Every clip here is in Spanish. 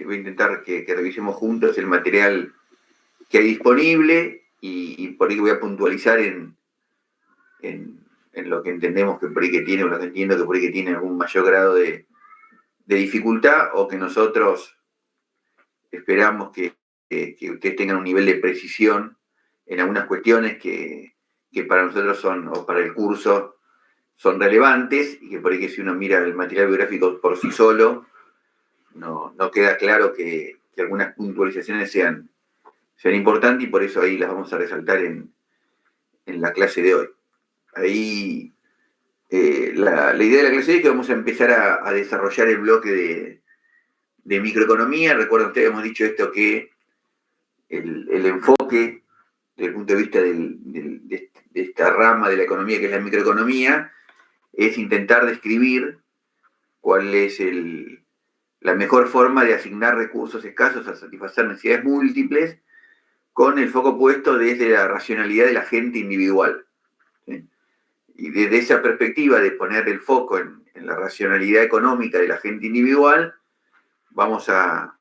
voy a intentar que revisemos juntos el material que hay disponible y por ahí voy a puntualizar en lo que entendemos que por ahí que tiene, o lo que entiendo que por ahí que tiene algún mayor grado de dificultad, o que nosotros esperamos que ustedes tengan un nivel de precisión en algunas cuestiones que para nosotros son, o para el curso, son relevantes, y que por ahí que si uno mira el material biográfico por sí solo, no queda claro que algunas puntualizaciones sean importantes, y por eso ahí las vamos a resaltar en la clase de hoy. Ahí la idea de la clase de hoy es que vamos a empezar a desarrollar el bloque de microeconomía. Recuerden ustedes, hemos dicho esto, que el enfoque desde el punto de vista de esta rama de la economía que es la microeconomía es intentar describir cuál es la mejor forma de asignar recursos escasos a satisfacer necesidades múltiples, con el foco puesto desde la racionalidad del agente individual. ¿Sí? Y desde esa perspectiva de poner el foco en la racionalidad económica del agente individual, vamos a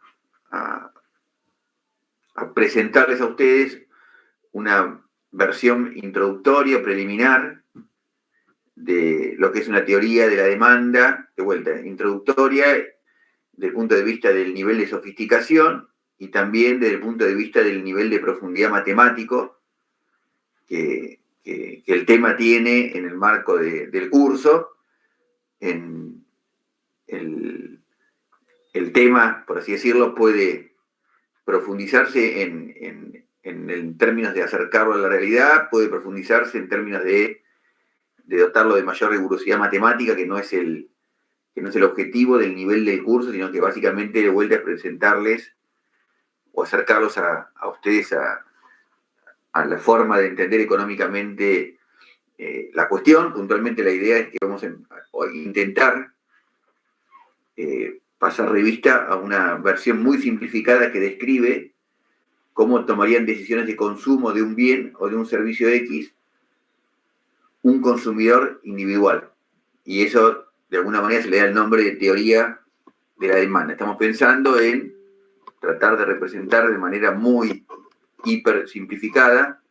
presentarles a ustedes una versión introductoria, preliminar, de lo que es una teoría de la demanda, de vuelta, introductoria, desde el punto de vista del nivel de sofisticación y también desde el punto de vista del nivel de profundidad matemático que el tema tiene en el marco del curso. El tema, por así decirlo, puede profundizarse en términos de acercarlo a la realidad, puede profundizarse en términos de dotarlo de mayor rigurosidad matemática, que no es el objetivo del nivel del curso, sino que básicamente de vuelta es presentarles o acercarlos a ustedes a la forma de entender económicamente la cuestión. Puntualmente la idea es que vamos a intentar pasar revista a una versión muy simplificada que describe cómo tomarían decisiones de consumo de un bien o de un servicio X un consumidor individual. Y eso, de alguna manera, se le da el nombre de teoría de la demanda. Estamos pensando en tratar de representar de manera muy hiper simplificada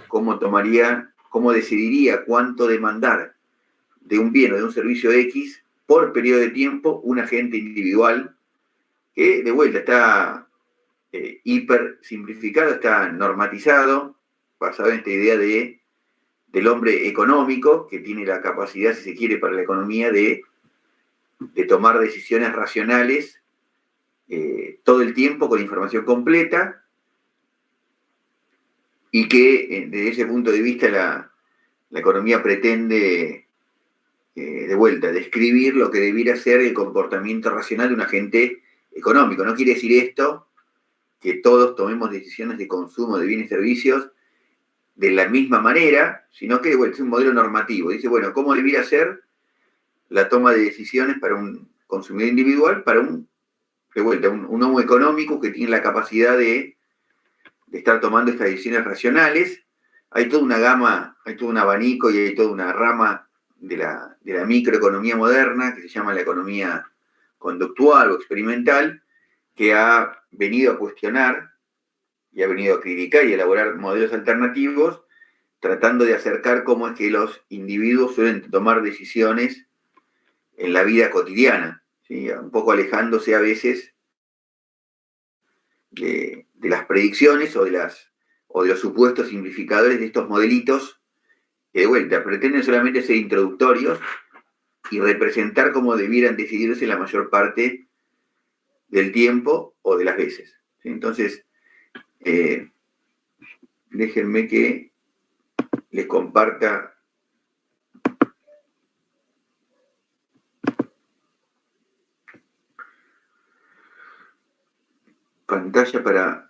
cómo decidiría cuánto demandar de un bien o de un servicio X por periodo de tiempo un agente individual, que de vuelta está hiper simplificado, está normatizado, basado en esta idea del hombre económico, que tiene la capacidad, si se quiere, para la economía de tomar decisiones racionales todo el tiempo con información completa, y que desde ese punto de vista la economía pretende, de vuelta, describir lo que debiera ser el comportamiento racional de un agente económico. No quiere decir esto que todos tomemos decisiones de consumo de bienes y servicios de la misma manera, sino que, de vuelta, es un modelo normativo. Dice, bueno, ¿cómo debiera ser la toma de decisiones para un consumidor individual, para de vuelta, un homo económico que tiene la capacidad de estar tomando estas decisiones racionales? Hay toda una gama, hay todo un abanico y hay toda una rama de la microeconomía moderna, que se llama la economía conductual o experimental, que ha venido a cuestionar y ha venido a criticar y a elaborar modelos alternativos, tratando de acercar cómo es que los individuos suelen tomar decisiones en la vida cotidiana, ¿sí? Un poco alejándose a veces de las predicciones o de los supuestos simplificadores de estos modelitos, que de vuelta pretenden solamente ser introductorios y representar cómo debieran decidirse la mayor parte del tiempo o de las veces. ¿Sí? Entonces, déjenme que les comparta pantalla para...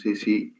sé si...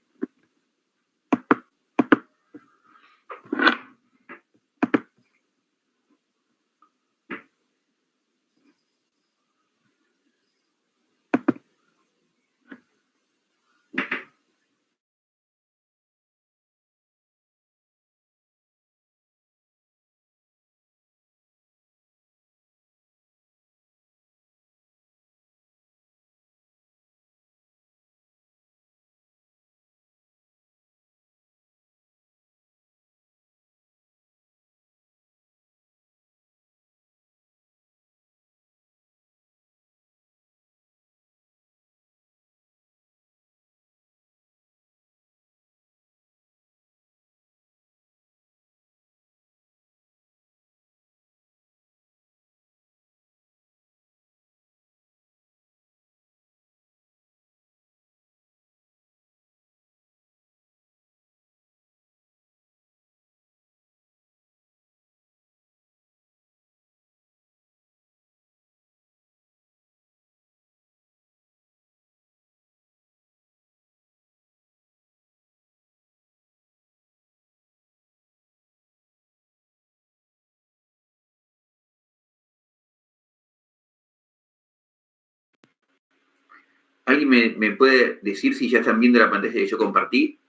¿Alguien me puede decir si ya están viendo la pantalla que yo compartí?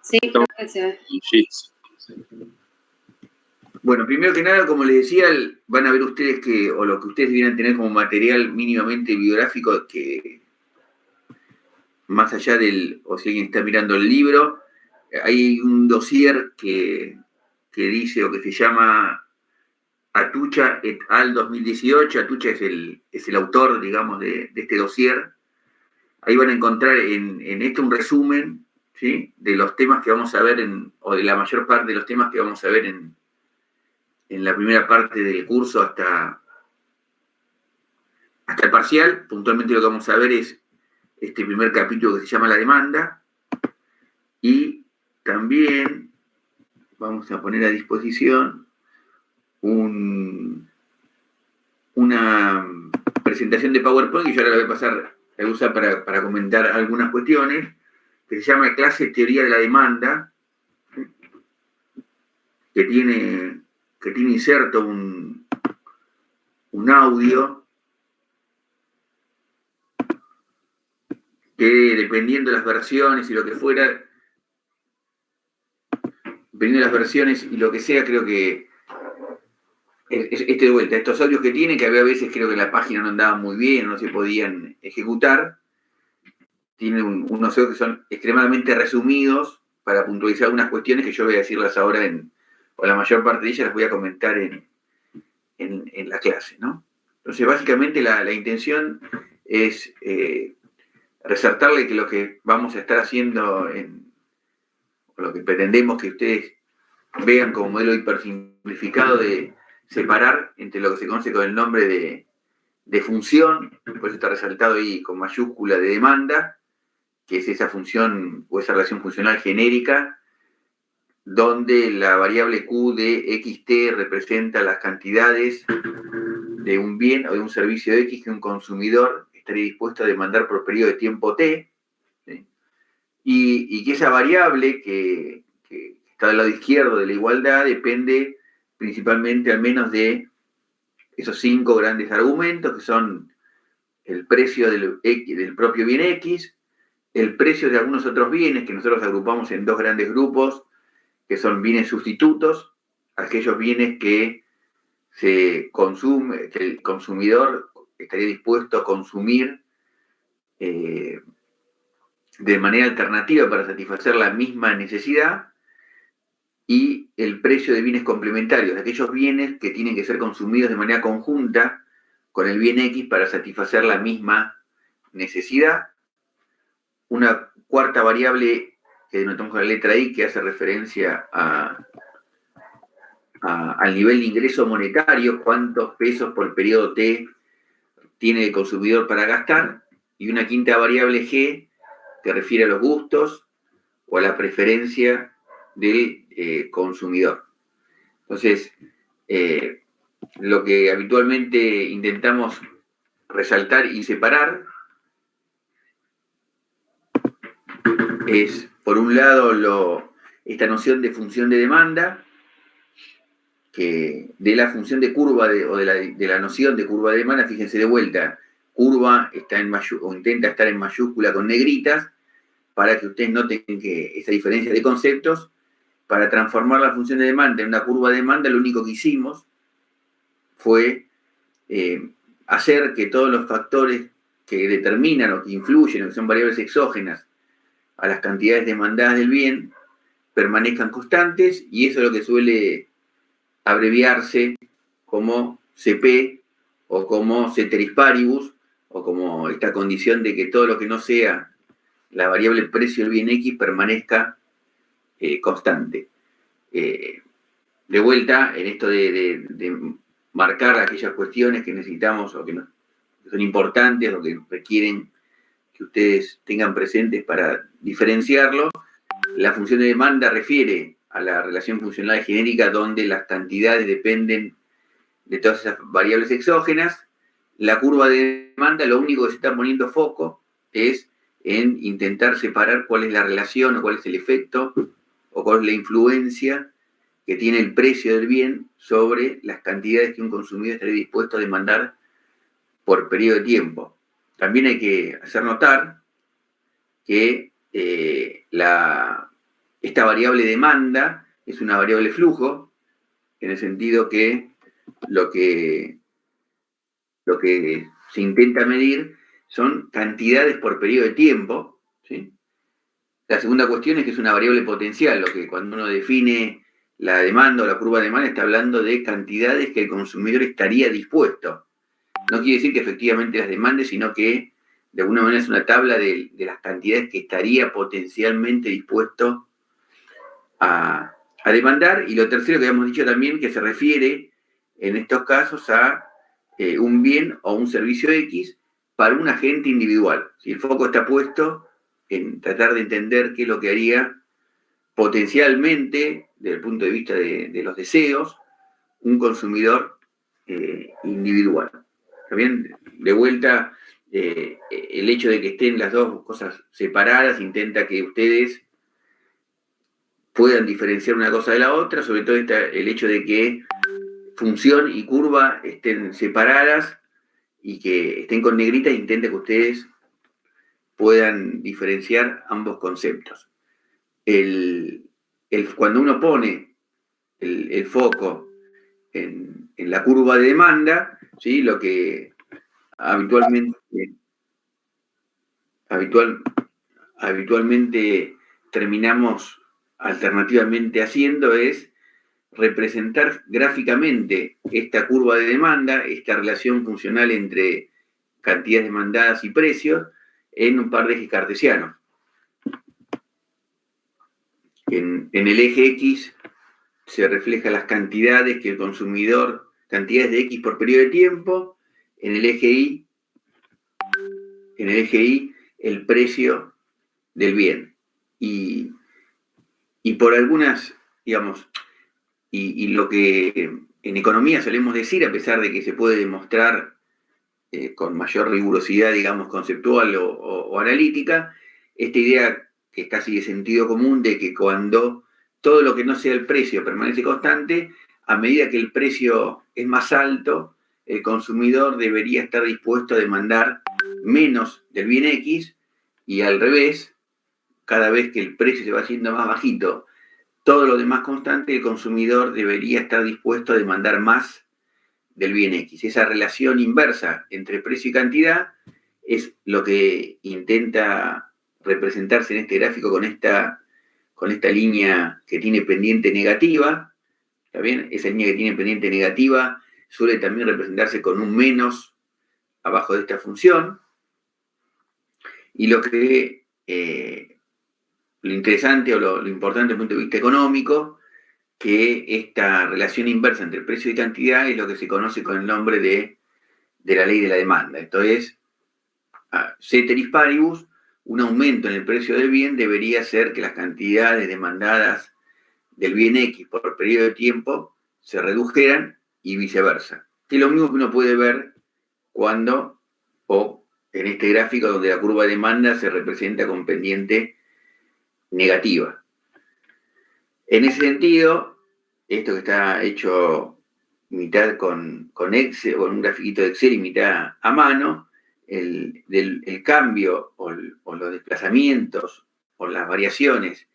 Sí, creo que se ve. Bueno, primero que nada, como les decía, van a ver ustedes que, o lo que ustedes debieran tener como material mínimamente biográfico, que más allá del, o si alguien está mirando el libro, hay un dossier que dice, o que se llama Atucha et al. 2018. Atucha es el autor, digamos, de este dossier. Ahí van a encontrar en esto un resumen, ¿sí?, de los temas que vamos a ver, o de la mayor parte de los temas que vamos a ver en la primera parte del curso hasta el parcial. Puntualmente lo que vamos a ver es este primer capítulo que se llama La demanda, y también vamos a poner a disposición una presentación de PowerPoint, que yo ahora la voy a pasar a usar para comentar algunas cuestiones, que se llama Clase Teoría de la Demanda, que tiene inserto un audio que, dependiendo de las versiones y lo que fuera, dependiendo de las versiones y lo que sea, creo que de vuelta, estos audios que tiene, que había veces creo que la página no andaba muy bien, no se podían ejecutar, tienen unos audios que son extremadamente resumidos para puntualizar algunas cuestiones que yo voy a decirlas ahora, o la mayor parte de ellas las voy a comentar en la clase, ¿no? Entonces, básicamente la intención es resaltarle que lo que vamos a estar haciendo, o lo que pretendemos que ustedes vean como modelo hipersimplificado de separar entre lo que se conoce con el nombre de función, por eso está resaltado ahí con mayúscula, de demanda, que es esa función o esa relación funcional genérica, donde la variable Q de xt representa las cantidades de un bien o de un servicio X que un consumidor estaría dispuesto a demandar por periodo de tiempo T, ¿sí?, y que esa variable que está del lado izquierdo de la igualdad depende principalmente al menos de esos 5 grandes argumentos, que son el precio del propio bien X, el precio de algunos otros bienes, que nosotros agrupamos en 2 grandes grupos, que son bienes sustitutos, aquellos bienes que que el consumidor estaría dispuesto a consumir de manera alternativa para satisfacer la misma necesidad, y el precio de bienes complementarios, aquellos bienes que tienen que ser consumidos de manera conjunta con el bien X para satisfacer la misma necesidad. Una cuarta variable que denotamos con la letra I, que hace referencia al nivel de ingreso monetario, cuántos pesos por periodo T tiene el consumidor para gastar, y una quinta variable G, que refiere a los gustos o a la preferencia del consumidor. Entonces, lo que habitualmente intentamos resaltar y separar es, por un lado, esta noción de función de demanda, que de la función de curva de la noción de curva de demanda, fíjense de vuelta, curva está o intenta estar en mayúscula con negritas, para que ustedes noten que esa diferencia de conceptos, para transformar la función de demanda en una curva de demanda, lo único que hicimos fue hacer que todos los factores que determinan o que influyen, o que son variables exógenas a las cantidades demandadas del bien, permanezcan constantes, y eso es lo que suele abreviarse como CP, o como ceteris paribus, o como esta condición de que todo lo que no sea la variable precio del bien X permanezca constante. De vuelta, en esto de marcar aquellas cuestiones que necesitamos o que son importantes o que requieren que ustedes tengan presentes para diferenciarlo, la función de demanda refiere a la relación funcional genérica donde las cantidades dependen de todas esas variables exógenas. La curva de demanda, lo único que se está poniendo foco es en intentar separar cuál es la relación o cuál es el efecto o cuál es la influencia que tiene el precio del bien sobre las cantidades que un consumidor estaría dispuesto a demandar por periodo de tiempo. También hay que hacer notar que esta variable demanda es una variable flujo, en el sentido que lo que se intenta medir son cantidades por periodo de tiempo, ¿sí? La segunda cuestión es que es una variable potencial, lo que cuando uno define la demanda o la curva de demanda está hablando de cantidades que el consumidor estaría dispuesto. No quiere decir que efectivamente las demande, sino que de alguna manera es una tabla de las cantidades que estaría potencialmente dispuesto a demandar. Y lo tercero que habíamos dicho también, que se refiere en estos casos a un bien o un servicio X para un agente individual. Si el foco está puesto en tratar de entender qué es lo que haría potencialmente, desde el punto de vista de los deseos, un consumidor individual. ¿Está bien? De vuelta, el hecho de que estén las dos cosas separadas intenta que ustedes puedan diferenciar una cosa de la otra, sobre todo el hecho de que función y curva estén separadas y que estén con negritas, intenta que ustedes puedan diferenciar ambos conceptos. Cuando uno pone el foco en la curva de demanda, ¿sí? Lo que habitualmente terminamos alternativamente haciendo es representar gráficamente esta curva de demanda, esta relación funcional entre cantidades demandadas y precios, en un par de ejes cartesianos. En el eje X se reflejan las cantidades que el consumidor, cantidades de X por periodo de tiempo. En el eje Y, el precio del bien. Y por algunas, digamos, y lo que en economía solemos decir, a pesar de que se puede demostrar con mayor rigurosidad, digamos, conceptual o analítica, esta idea que es casi de sentido común de que cuando todo lo que no sea el precio permanece constante, a medida que el precio es más alto, el consumidor debería estar dispuesto a demandar menos del bien X, y al revés, cada vez que el precio se va haciendo más bajito, todo lo demás constante, el consumidor debería estar dispuesto a demandar más del bien X. Esa relación inversa entre precio y cantidad es lo que intenta representarse en este gráfico con esta línea que tiene pendiente negativa. ¿Está bien? Esa línea que tiene pendiente negativa suele también representarse con un menos abajo de esta función. Y lo interesante o lo importante desde el punto de vista económico, que esta relación inversa entre precio y cantidad es lo que se conoce con el nombre de la ley de la demanda. Esto es, ceteris paribus, un aumento en el precio del bien debería hacer que las cantidades demandadas del bien X por periodo de tiempo se redujeran y viceversa. Que es lo mismo que uno puede ver en este gráfico donde la curva de demanda se representa con pendiente negativa. En ese sentido, esto que está hecho mitad con Excel, con un grafiquito de Excel y mitad a mano, el cambio o los desplazamientos o las variaciones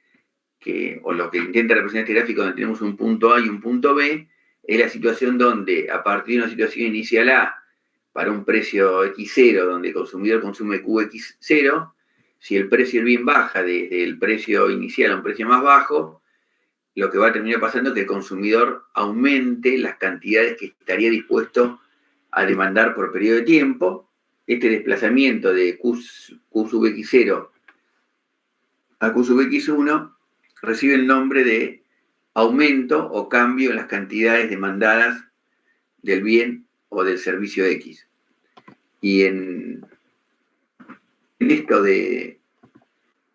o lo que intenta representar este gráfico donde tenemos un punto A y un punto B, es la situación donde a partir de una situación inicial A para un precio X0 donde el consumidor consume QX0, si el precio del bien baja desde el precio inicial a un precio más bajo, lo que va a terminar pasando es que el consumidor aumente las cantidades que estaría dispuesto a demandar por periodo de tiempo. Este desplazamiento de Q sub X0 a Q sub X1 recibe el nombre de aumento o cambio en las cantidades demandadas del bien o del servicio X. Y en esto de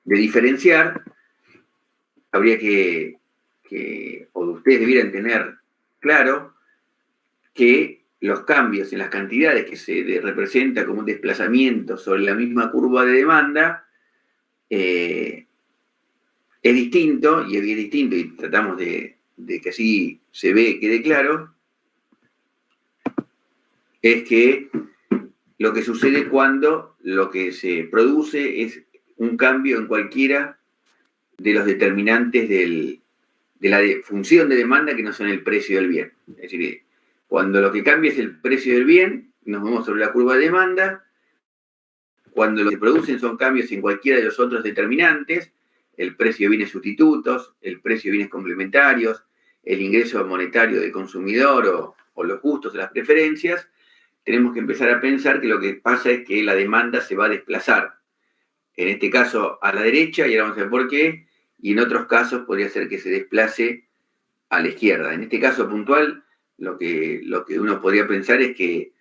diferenciar, habría que, o ustedes debieran tener claro que los cambios en las cantidades que se representa como un desplazamiento sobre la misma curva de demanda es distinto, y es bien distinto, y tratamos de que así se ve, quede claro, es que lo que sucede cuando lo que se produce es un cambio en cualquiera de los determinantes de la función de demanda que no son el precio del bien. Es decir, cuando lo que cambia es el precio del bien, nos vemos sobre la curva de demanda. Cuando lo que producen son cambios en cualquiera de los otros determinantes, el precio de bienes sustitutos, el precio de bienes complementarios, el ingreso monetario del consumidor o los gustos o las preferencias, tenemos que empezar a pensar que lo que pasa es que la demanda se va a desplazar. En este caso a la derecha, y ahora vamos a ver por qué, y en otros casos podría ser que se desplace a la izquierda. En este caso puntual, lo que uno podría pensar es que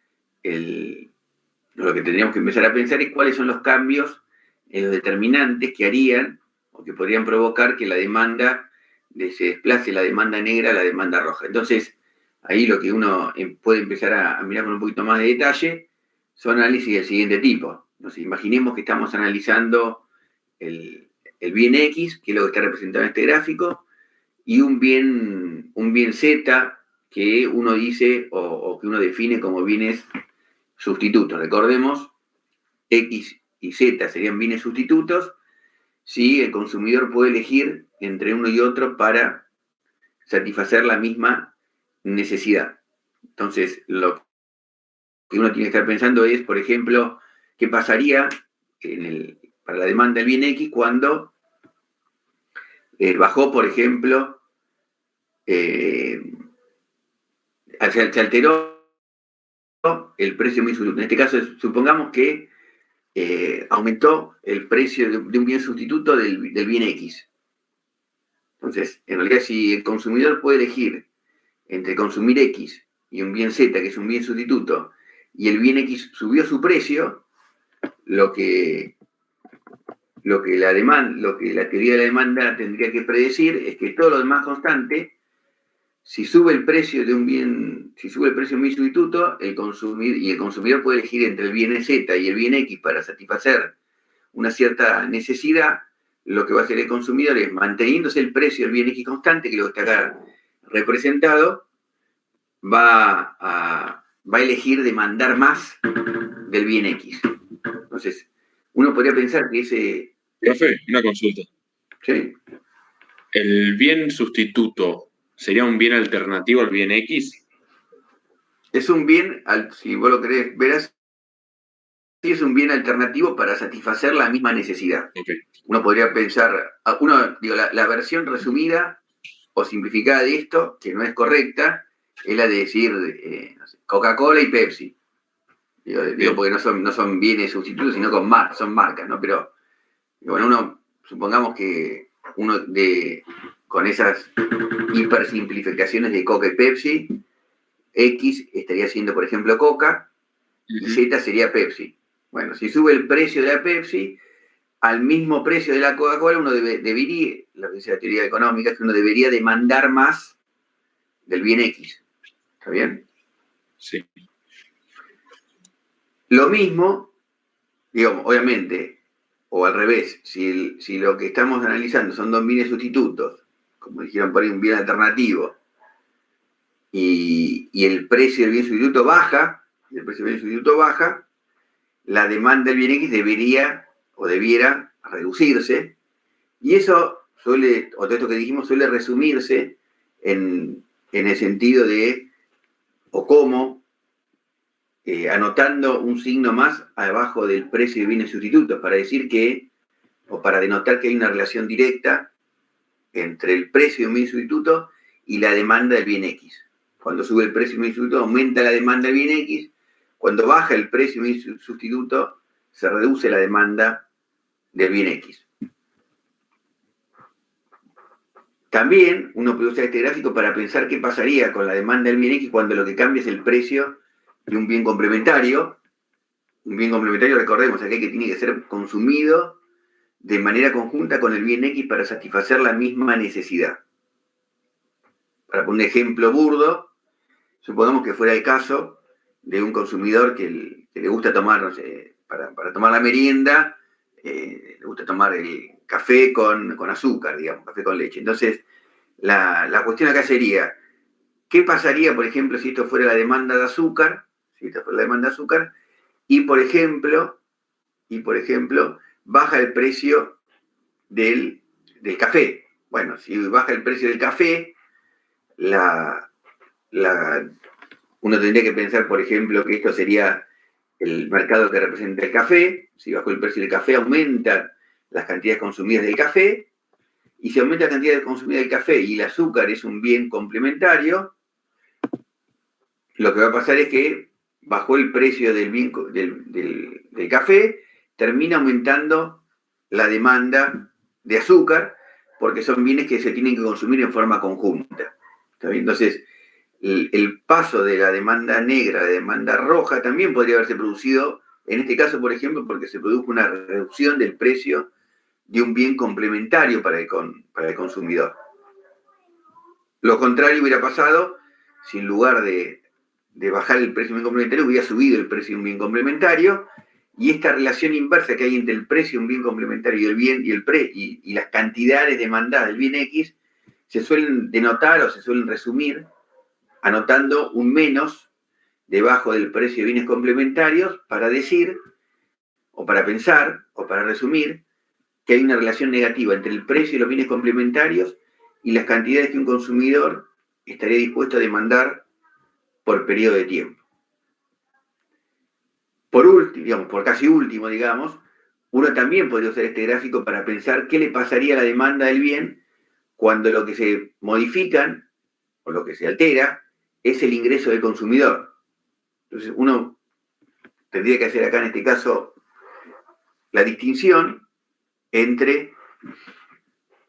lo que tendríamos que empezar a pensar es cuáles son los cambios en los determinantes que harían o que podrían provocar que la demanda se desplace la demanda negra a la demanda roja. Entonces, ahí lo que uno puede empezar a mirar con un poquito más de detalle son análisis del siguiente tipo. Entonces, imaginemos que estamos analizando el bien X, que es lo que está representado en este gráfico, y un bien Z que uno dice o que uno define como bienes sustitutos. Recordemos, X y Z serían bienes sustitutos si el consumidor puede elegir entre uno y otro para satisfacer la misma necesidad. Entonces, lo que uno tiene que estar pensando es, por ejemplo, qué pasaría para la demanda del bien X cuando bajó, por ejemplo, se alteró el precio muy sustituto. En este caso, supongamos que aumentó el precio de un bien sustituto del bien X. Entonces, en realidad, si el consumidor puede elegir entre consumir X y un bien Z, que es un bien sustituto, y el bien X subió su precio, lo que la teoría de la demanda tendría que predecir es que todo lo demás constante, si sube el precio de un bien sustituto, el consumidor puede elegir entre el bien Z y el bien X para satisfacer una cierta necesidad, lo que va a hacer el consumidor es, manteniéndose el precio del bien X constante, que lo que está acá representado, va a elegir demandar más del bien X. Entonces, uno podría pensar que ese... Profe, una consulta. Sí. ¿El bien sustituto sería un bien alternativo al bien X? Es un bien, si vos lo querés ver así, es un bien alternativo para satisfacer la misma necesidad. Okay. Uno podría pensar, la versión resumida o simplificada de esto, que no es correcta, es la de decir Coca-Cola y Pepsi. Digo porque no son bienes sustitutos, sino son marcas, ¿no? Pero, bueno, supongamos que con esas hipersimplificaciones de Coca y Pepsi, X estaría siendo, por ejemplo, Coca, y Z sería Pepsi. Bueno, si sube el precio de la Pepsi, al mismo precio de la Coca-Cola, uno debería, lo que dice la teoría económica, es que uno debería demandar más del bien X. ¿Está bien? Sí. Lo mismo, digamos, obviamente, o al revés, si lo que estamos analizando son dos bienes sustitutos, como dijeron por ahí, un bien alternativo, y el precio del bien sustituto baja, la demanda del bien X debería o debiera reducirse, y eso suele, o todo esto que dijimos, suele resumirse en el sentido de, o cómo, anotando un signo más abajo del precio de bienes sustitutos, para decir que, o para denotar que hay una relación directa entre el precio de un bien sustituto y la demanda del bien X. Cuando sube el precio de un bien sustituto, aumenta la demanda del bien X. Cuando baja el precio de un bien sustituto, se reduce la demanda del bien X. También uno puede usar este gráfico para pensar qué pasaría con la demanda del bien X cuando lo que cambia es el precio de un bien complementario. Un bien complementario, recordemos, aquel que tiene que ser consumido de manera conjunta con el bien X para satisfacer la misma necesidad. Para poner un ejemplo burdo, supongamos que fuera el caso de un consumidor que le gusta tomar, no sé, para tomar la merienda, le gusta tomar el café con azúcar, digamos, café con leche. Entonces, la cuestión acá sería, ¿qué pasaría, por ejemplo, si esto fuera la demanda de azúcar? Y, por ejemplo, baja el precio del café. Bueno, si baja el precio del café, uno tendría que pensar, por ejemplo, que esto sería el mercado que representa el café. Si bajó el precio del café, aumentan las cantidades consumidas del café. Y si aumenta la cantidad consumida del café y el azúcar es un bien complementario, lo que va a pasar es que bajó el precio del café, termina aumentando la demanda de azúcar, porque son bienes que se tienen que consumir en forma conjunta. ¿Está bien? Entonces, el paso de la demanda negra a la demanda roja también podría haberse producido, en este caso, por ejemplo, porque se produjo una reducción del precio de un bien complementario para el consumidor. Lo contrario hubiera pasado si en lugar de bajar el precio de un bien complementario hubiera subido el precio de un bien complementario, y esta relación inversa que hay entre el precio de un bien complementario y el bien y las cantidades demandadas del bien X se suelen denotar o se suelen resumir anotando un menos debajo del precio de bienes complementarios para decir, o para pensar, o para resumir, que hay una relación negativa entre el precio de los bienes complementarios y las cantidades que un consumidor estaría dispuesto a demandar por periodo de tiempo. Por casi último, uno también podría usar este gráfico para pensar qué le pasaría a la demanda del bien cuando lo que se modifican o lo que se altera es el ingreso del consumidor. Entonces uno tendría que hacer acá en este caso la distinción entre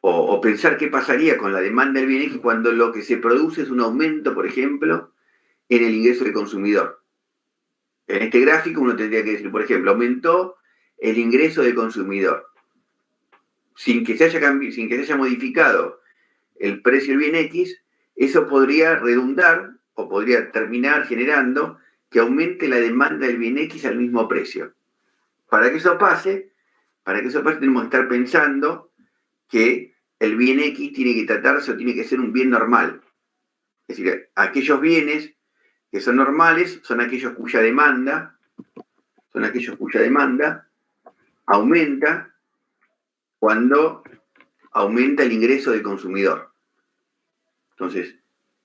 o pensar qué pasaría con la demanda del bien X cuando lo que se produce es un aumento, por ejemplo, en el ingreso del consumidor. En este gráfico uno tendría que decir, por ejemplo, aumentó el ingreso del consumidor. Sin que se haya modificado el precio del bien X, eso podría redundar o podría terminar generando que aumente la demanda del bien X al mismo precio. Para que eso pase tenemos que estar pensando que el bien X tiene que tratarse o tiene que ser un bien normal. Es decir, aquellos bienes que son normales son aquellos cuya demanda aumenta cuando aumenta el ingreso del consumidor. Entonces,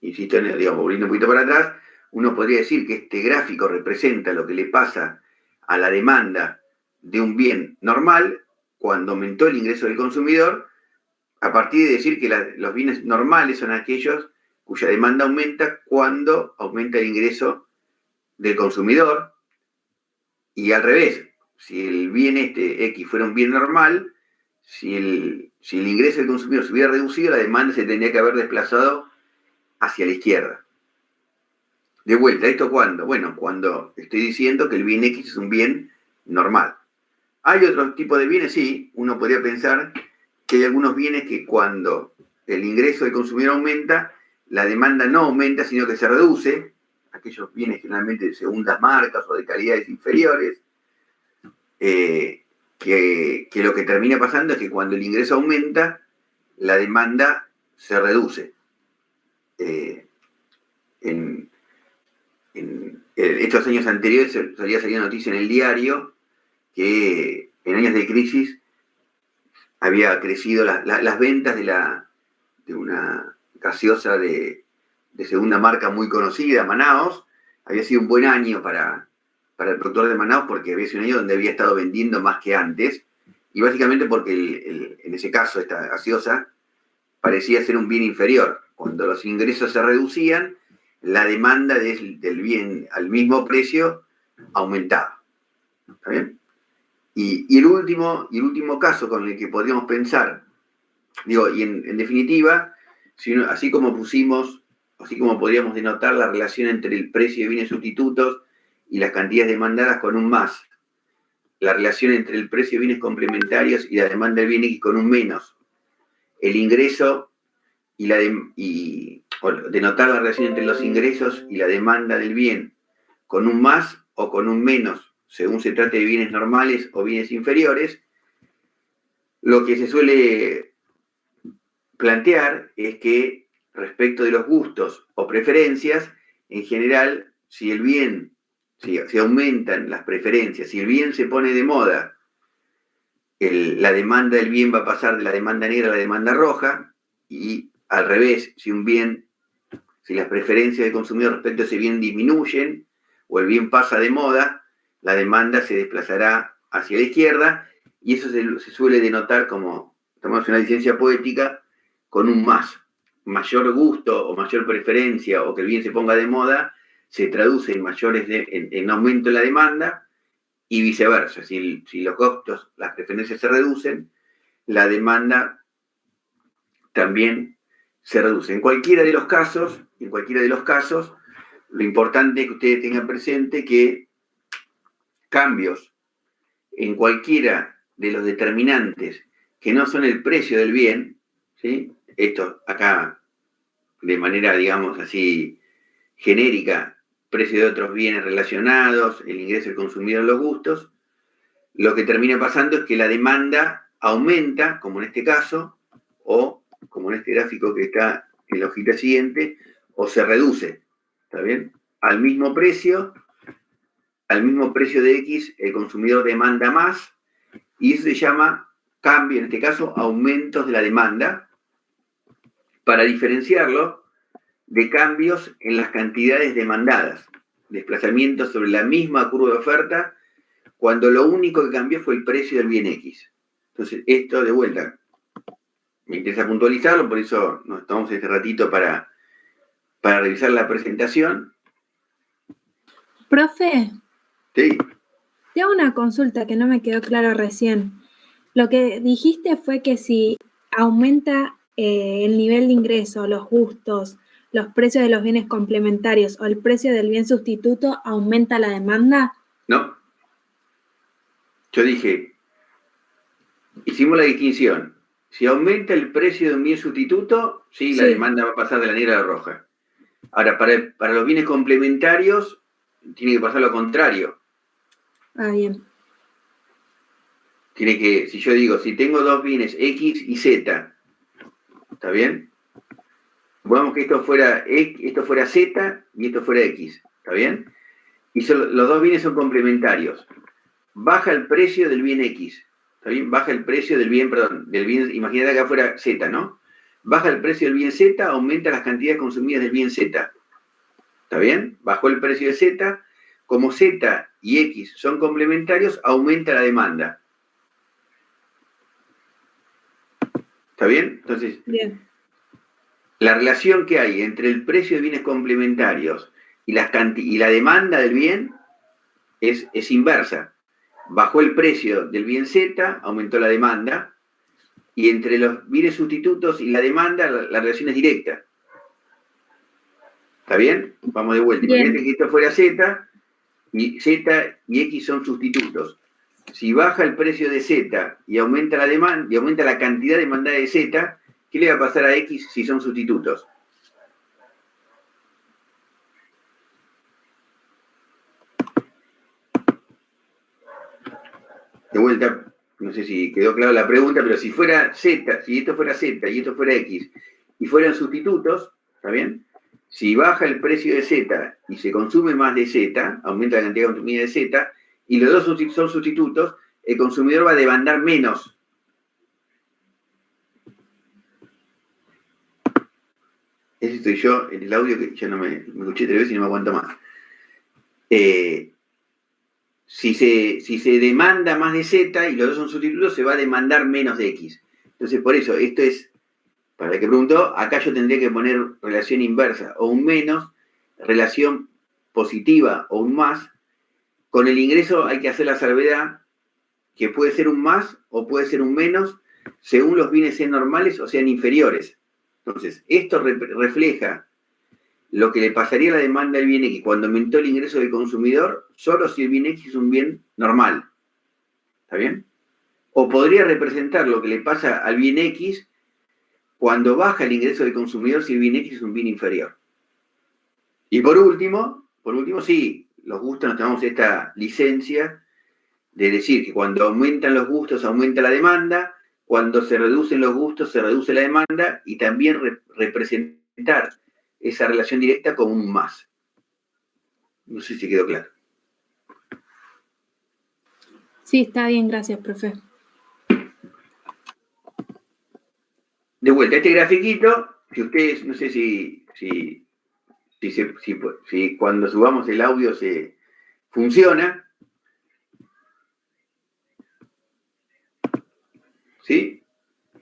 insisto, volviendo un poquito para atrás, uno podría decir que este gráfico representa lo que le pasa a la demanda de un bien normal cuando aumentó el ingreso del consumidor, a partir de decir que los bienes normales son aquellos cuya demanda aumenta cuando aumenta el ingreso del consumidor, y al revés, si el bien X fuera un bien normal, si el ingreso del consumidor se hubiera reducido, la demanda se tendría que haber desplazado hacia la izquierda. De vuelta, ¿esto cuándo? Bueno, cuando estoy diciendo que el bien X es un bien normal. ¿Hay otro tipo de bienes? Sí, uno podría pensar que hay algunos bienes que cuando el ingreso del consumidor aumenta, la demanda no aumenta, sino que se reduce. Aquellos bienes generalmente de segundas marcas o de calidades inferiores, que que lo que termina pasando es que cuando el ingreso aumenta, la demanda se reduce. En estos años anteriores solía salir noticia en el diario que en años de crisis había crecido las ventas de una gaseosa de segunda marca muy conocida, Manaos. Había sido un buen año para el productor de Manaos porque había sido un año donde había estado vendiendo más que antes, y básicamente porque en ese caso esta gaseosa parecía ser un bien inferior. Cuando los ingresos se reducían, la demanda del bien al mismo precio aumentaba. ¿Está bien? Y el último caso con el que podríamos pensar, digo, y en definitiva, así como podríamos denotar la relación entre el precio de bienes sustitutos y las cantidades demandadas con un más, la relación entre el precio de bienes complementarios y la demanda del bien X con un menos, el ingreso o denotar la relación entre los ingresos y la demanda del bien con un más o con un menos, según se trate de bienes normales o bienes inferiores. Lo que se suele plantear es que respecto de los gustos o preferencias, en general, si aumentan las preferencias, si el bien se pone de moda, la demanda del bien va a pasar de la demanda negra a la demanda roja, y al revés, si las preferencias del consumidor respecto a ese bien disminuyen o el bien pasa de moda, la demanda se desplazará hacia la izquierda, y eso se suele denotar como, tomamos una licencia poética, con un más. Mayor gusto o mayor preferencia, o que el bien se ponga de moda, se traduce en aumento de la demanda, y viceversa. Si los costos, las preferencias se reducen, la demanda también se reduce. En cualquiera de los casos, lo importante es que ustedes tengan presente que cambios en cualquiera de los determinantes que no son el precio del bien, ¿sí? Esto acá, de manera, digamos así, genérica, precio de otros bienes relacionados, el ingreso del consumidor, los gustos, lo que termina pasando es que la demanda aumenta, como en este caso, o como en este gráfico que está en la hojita siguiente, o se reduce. ¿Está bien? Al mismo precio de X, el consumidor demanda más, y eso se llama cambio, en este caso, aumentos de la demanda, para diferenciarlo de cambios en las cantidades demandadas, desplazamientos sobre la misma curva de oferta, cuando lo único que cambió fue el precio del bien X. Entonces, esto de vuelta, me interesa puntualizarlo, por eso nos tomamos este ratito para revisar la presentación. Profe, Sí. te hago una consulta que no me quedó claro recién. Lo que dijiste fue que si aumenta el nivel de ingreso, los gustos, los precios de los bienes complementarios o el precio del bien sustituto, ¿aumenta la demanda? No. Yo dije, hicimos la distinción. Si aumenta el precio de un bien sustituto, sí, la demanda va a pasar de la negra a la roja. Ahora, para los bienes complementarios, tiene que pasar lo contrario. Ah, bien. Si yo digo, si tengo dos bienes X y Z, ¿está bien? Supongamos que esto fuera Z y esto fuera X, ¿está bien? Y los dos bienes son complementarios. Baja el precio del bien X, ¿está bien? Baja el precio del bien, imagínate que acá fuera Z, ¿no? Baja el precio del bien Z, aumenta las cantidades consumidas del bien Z. ¿Está bien? Bajó el precio de Z. Como Z y X son complementarios, aumenta la demanda. ¿Está bien? Entonces, bien. La relación que hay entre el precio de bienes complementarios y la demanda del bien es inversa. Bajó el precio del bien Z, aumentó la demanda, y entre los bienes sustitutos y la demanda, la relación es directa. ¿Está bien? Vamos de vuelta. Imagínate que esto fuera Z y X son sustitutos. Si baja el precio de Z y aumenta la demanda y aumenta la cantidad demandada de Z, ¿qué le va a pasar a X si son sustitutos? De vuelta, no sé si quedó clara la pregunta, pero si fuera Z, si esto fuera Z y esto fuera X, y fueran sustitutos, ¿está bien? Si baja el precio de Z y se consume más de Z, aumenta la cantidad consumida de Z, y los dos son sustitutos, el consumidor va a demandar menos. Ese estoy yo en el audio, que ya no me escuché 3 veces y no me aguanto más. Si se demanda más de Z y los dos son sustitutos, se va a demandar menos de X. Entonces, por eso, esto es, para el que preguntó, acá yo tendría que poner relación inversa, o un menos, relación positiva o un más. Con el ingreso hay que hacer la salvedad que puede ser un más o puede ser un menos, según los bienes sean normales o sean inferiores. Entonces, esto refleja lo que le pasaría a la demanda del bien X cuando aumentó el ingreso del consumidor, solo si el bien X es un bien normal. ¿Está bien? O podría representar lo que le pasa al bien X cuando baja el ingreso del consumidor si el bien X es un bien inferior. Y por último, sí, los gustos nos tomamos esta licencia de decir que cuando aumentan los gustos aumenta la demanda, cuando se reducen los gustos se reduce la demanda, y también representar esa relación directa como un más. No sé si quedó claro. Sí, está bien, gracias, profe. De vuelta, este grafiquito, si ustedes, no sé si cuando subamos el audio se funciona, ¿sí?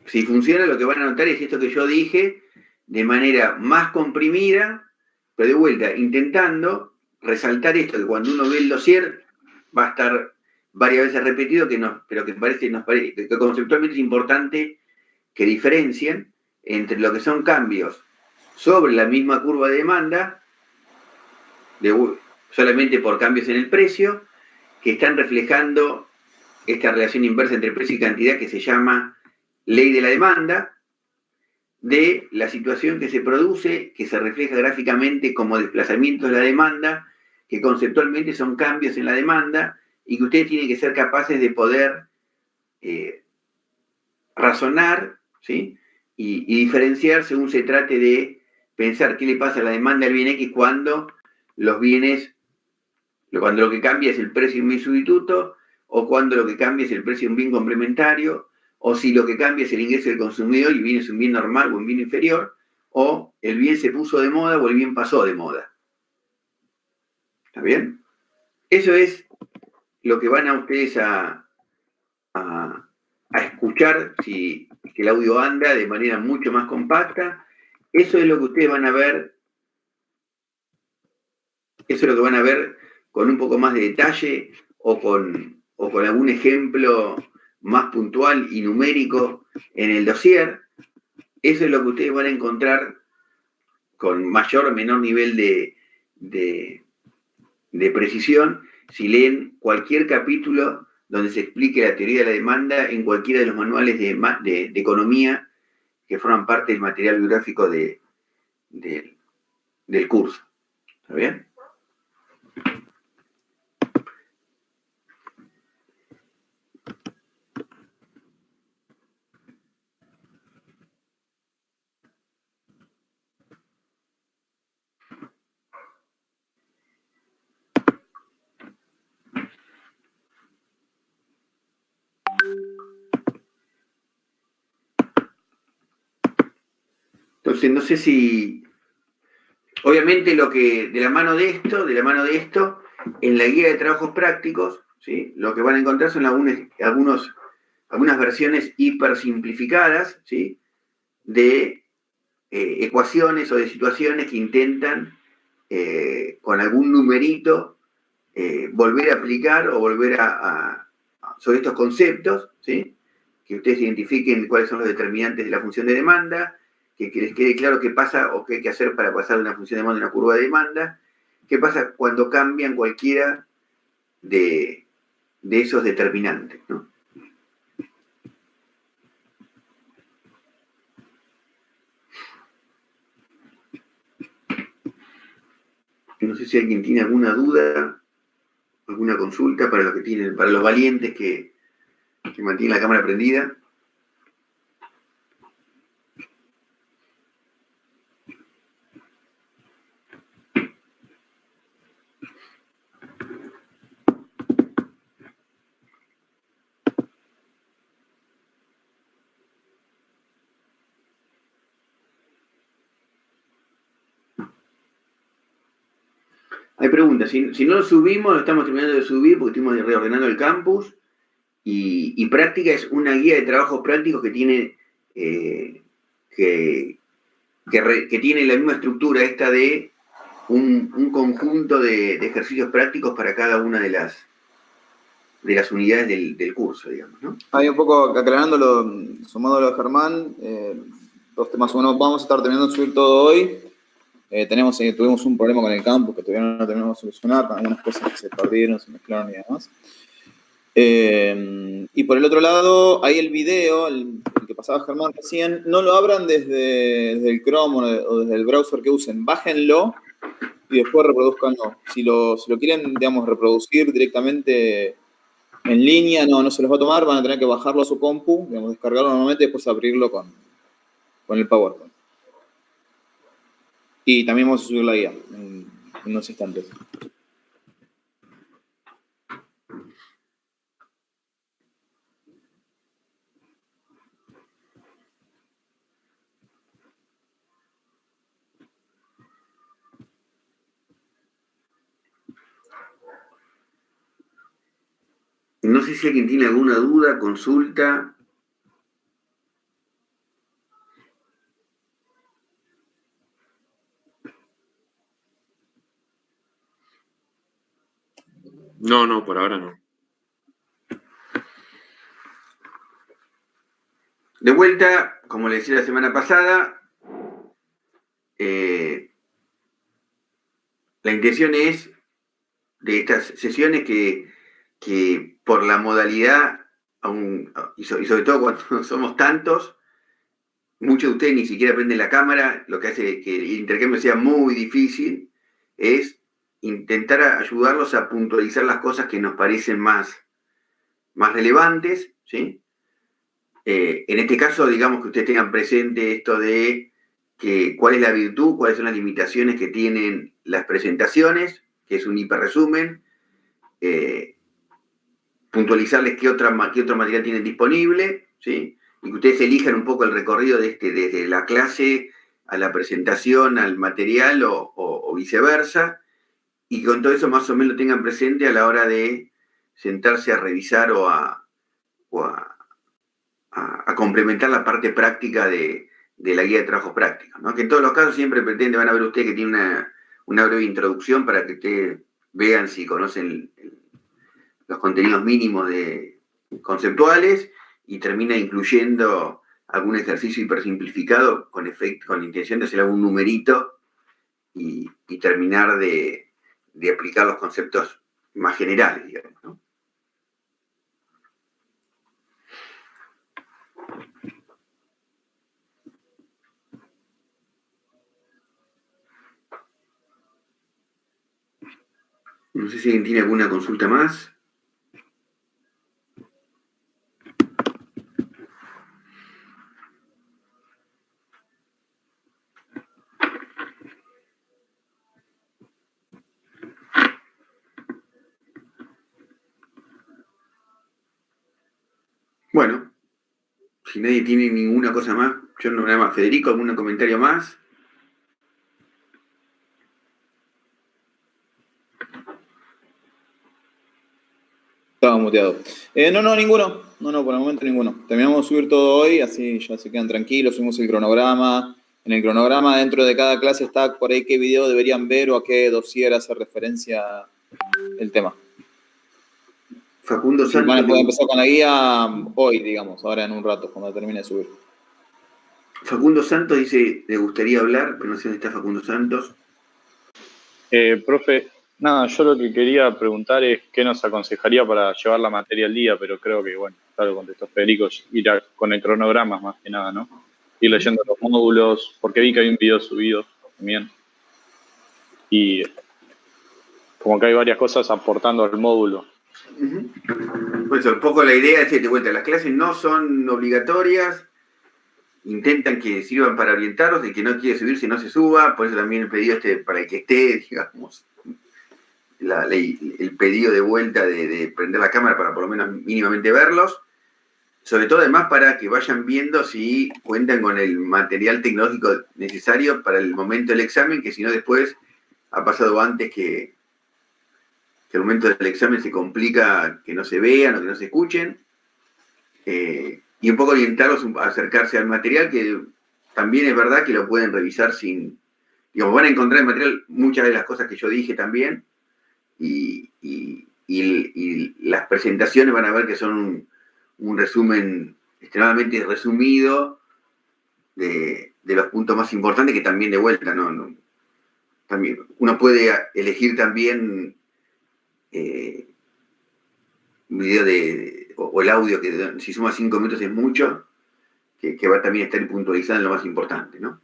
Si funciona, lo que van a notar es esto que yo dije de manera más comprimida, pero de vuelta, intentando resaltar esto, que cuando uno ve el dossier va a estar varias veces repetido, pero que nos parece que conceptualmente es importante que diferencien entre lo que son cambios sobre la misma curva de demanda, solamente por cambios en el precio, que están reflejando esta relación inversa entre precio y cantidad que se llama ley de la demanda, de la situación que se produce, que se refleja gráficamente como desplazamiento de la demanda, que conceptualmente son cambios en la demanda, y que ustedes tienen que ser capaces de poder razonar, ¿sí? y diferenciar según se trate de pensar qué le pasa a la demanda del bien X cuando los bienes, cuando lo que cambia es el precio de un bien sustituto, o cuando lo que cambia es el precio de un bien complementario, o si lo que cambia es el ingreso del consumidor y el bien es un bien normal o un bien inferior, o el bien se puso de moda o el bien pasó de moda. ¿Está bien? Eso es lo que van a ustedes a escuchar, si que el audio anda de manera mucho más compacta. Eso es lo que ustedes van a ver. Eso es lo que van a ver con un poco más de detalle o con algún ejemplo más puntual y numérico en el dossier. Eso es lo que ustedes van a encontrar con mayor o menor nivel de precisión si leen cualquier capítulo donde se explique la teoría de la demanda en cualquiera de los manuales de economía que forman parte del material biográfico del curso. ¿Está bien? Entonces, no sé si, obviamente de la mano de esto, en la guía de trabajos prácticos, ¿sí? Lo que van a encontrar son algunas versiones hipersimplificadas, ¿sí? De ecuaciones o de situaciones que intentan, con algún numerito, volver a aplicar o volver sobre estos conceptos, ¿sí? Que ustedes identifiquen cuáles son los determinantes de la función de demanda, que les quede claro qué pasa o qué hay que hacer para pasar de una función de demanda a una curva de demanda, qué pasa cuando cambian cualquiera de esos determinantes, ¿no? No sé si alguien tiene alguna duda, alguna consulta para los valientes que que mantiene la cámara prendida. Hay preguntas. Si no lo subimos, lo estamos terminando de subir porque estamos reordenando el campus. Y práctica es una guía de trabajos prácticos que tiene que tiene la misma estructura esta de un conjunto de ejercicios prácticos para cada una de las unidades del curso, digamos, ¿no? Ahí un poco aclarándolo, sumándolo a Germán, dos temas. Uno, vamos a estar terminando de subir todo hoy. Tuvimos un problema con el campus que todavía no terminamos de solucionar, con algunas cosas que se perdieron, se mezclaron y demás. Y por el otro lado, ahí el video, el que pasaba Germán recién, no lo abran desde el Chrome o desde el browser que usen, bájenlo y después reproduzcanlo. Si lo quieren, digamos, reproducir directamente en línea, no se los va a tomar, van a tener que bajarlo a su compu, digamos, descargarlo normalmente y después abrirlo con el PowerPoint. Y también vamos a subir la guía en unos instantes. No sé si alguien tiene alguna duda, consulta. No, por ahora no. De vuelta, como le decía la semana pasada, la intención es de estas sesiones que por la modalidad, y sobre todo cuando somos tantos, muchos de ustedes ni siquiera prenden la cámara, lo que hace que el intercambio sea muy difícil, es intentar ayudarlos a puntualizar las cosas que nos parecen más relevantes, ¿sí? En este caso, digamos que ustedes tengan presente esto de cuál es la virtud, cuáles son las limitaciones que tienen las presentaciones, que es un hiperresumen, puntualizarles qué otro material tienen disponible, ¿sí? Y que ustedes elijan un poco el recorrido desde la clase a la presentación, al material o viceversa, y con todo eso más o menos lo tengan presente a la hora de sentarse a revisar o a complementar la parte práctica de la guía de trabajos prácticos, ¿no? Que en todos los casos siempre van a ver ustedes que tiene una breve introducción para que ustedes vean si conocen los contenidos mínimos conceptuales y termina incluyendo algún ejercicio hipersimplificado con intención de hacer algún numerito y terminar de aplicar los conceptos más generales, digamos, ¿no? No sé si alguien tiene alguna consulta más. Bueno, si nadie tiene ninguna cosa más, yo no nada más. Federico, ¿algún comentario más? Estaba muteado. No, ninguno. No, por el momento ninguno. Terminamos de subir todo hoy, así ya se quedan tranquilos. Subimos el cronograma. En el cronograma, dentro de cada clase está por ahí qué video deberían ver o a qué dossier hace referencia el tema. Facundo Santos. Van a poder empezar con la guía hoy, digamos, ahora en un rato, cuando termine de subir. Facundo Santos dice, le gustaría hablar, pero no sé dónde está Facundo Santos. Profe, nada, yo lo que quería preguntar es qué nos aconsejaría para llevar la materia al día, pero creo que, bueno, claro, contestó Federico, ir con el cronograma más que nada, ¿no? Ir leyendo los módulos, porque vi que hay un video subido también. Y como que hay varias cosas aportando al módulo. Uh-huh. Pues un poco la idea es de vuelta, las clases no son obligatorias, intentan que sirvan para orientarlos, el que no quiere subirse no se suba, por eso también el pedido para el que esté, digamos, el pedido de vuelta de prender la cámara para por lo menos mínimamente verlos, sobre todo además para que vayan viendo si cuentan con el material tecnológico necesario para el momento del examen, que si no después ha pasado antes que el momento del examen se complica que no se vean o que no se escuchen, y un poco orientarlos a acercarse al material, que también es verdad que lo pueden revisar sin, digamos, van a encontrar en el material muchas de las cosas que yo dije también, y las presentaciones van a ver que son un resumen extremadamente resumido de los puntos más importantes, que también de vuelta, ¿no? También, uno puede elegir también un video o el audio, que si suma 5 minutos es mucho, que va también a estar puntualizado en lo más importante, ¿no?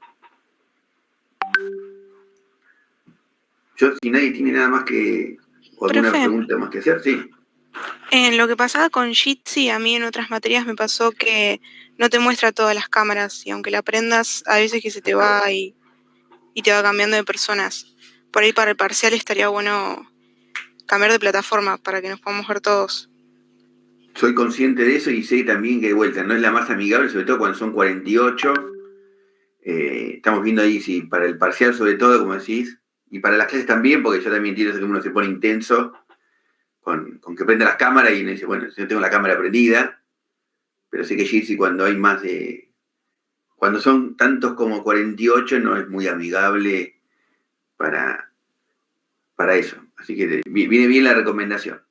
Yo, si nadie tiene nada más que, o alguna pregunta más que hacer, sí. En lo que pasaba con Jitsi, a mí en otras materias me pasó que no te muestra todas las cámaras, y aunque la aprendas, a veces que se te va y te va cambiando de personas. Por ahí para el parcial estaría bueno cambiar de plataforma para que nos podamos ver todos. Soy consciente de eso y sé también que de vuelta no es la más amigable, sobre todo cuando son 48. Estamos viendo ahí si para el parcial, sobre todo, como decís, y para las clases también, porque yo también entiendo que uno se pone intenso con que prenda las cámaras y uno dice, bueno, yo tengo la cámara prendida, pero sé que Jitsi, cuando hay más de... Cuando son tantos como 48, no es muy amigable para eso. Así que viene bien la recomendación.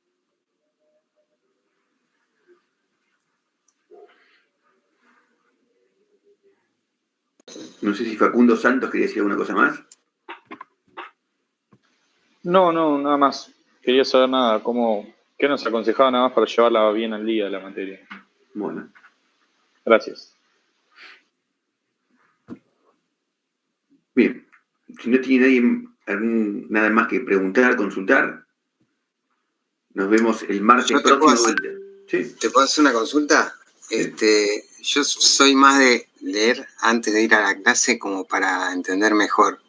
No sé si Facundo Santos quería decir alguna cosa más. No, nada más. Quería saber nada, ¿qué nos aconsejaba nada más para llevarla bien al día la materia? Bueno. Gracias. Bien. Si no tiene nadie nada más que preguntar, consultar, nos vemos el martes próximo. ¿Sí? ¿Te puedo hacer una consulta? Sí. Yo soy más de leer antes de ir a la clase como para entender mejor.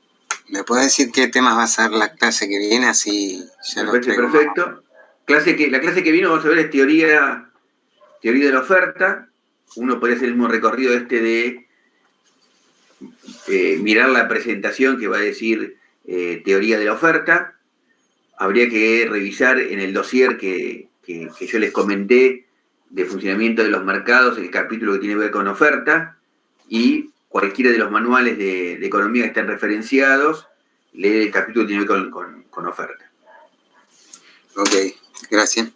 ¿Me puedes decir qué temas va a ser la clase que viene? Así ya me parece perfecto. La clase que viene vamos a ver es teoría de la oferta. Uno puede hacer el mismo recorrido de mirar la presentación que va a decir teoría de la oferta. Habría que revisar en el dossier que yo les comenté de funcionamiento de los mercados, el capítulo que tiene que ver con oferta, y cualquiera de los manuales de economía que estén referenciados, leer el capítulo que tiene que ver con oferta. Ok, gracias.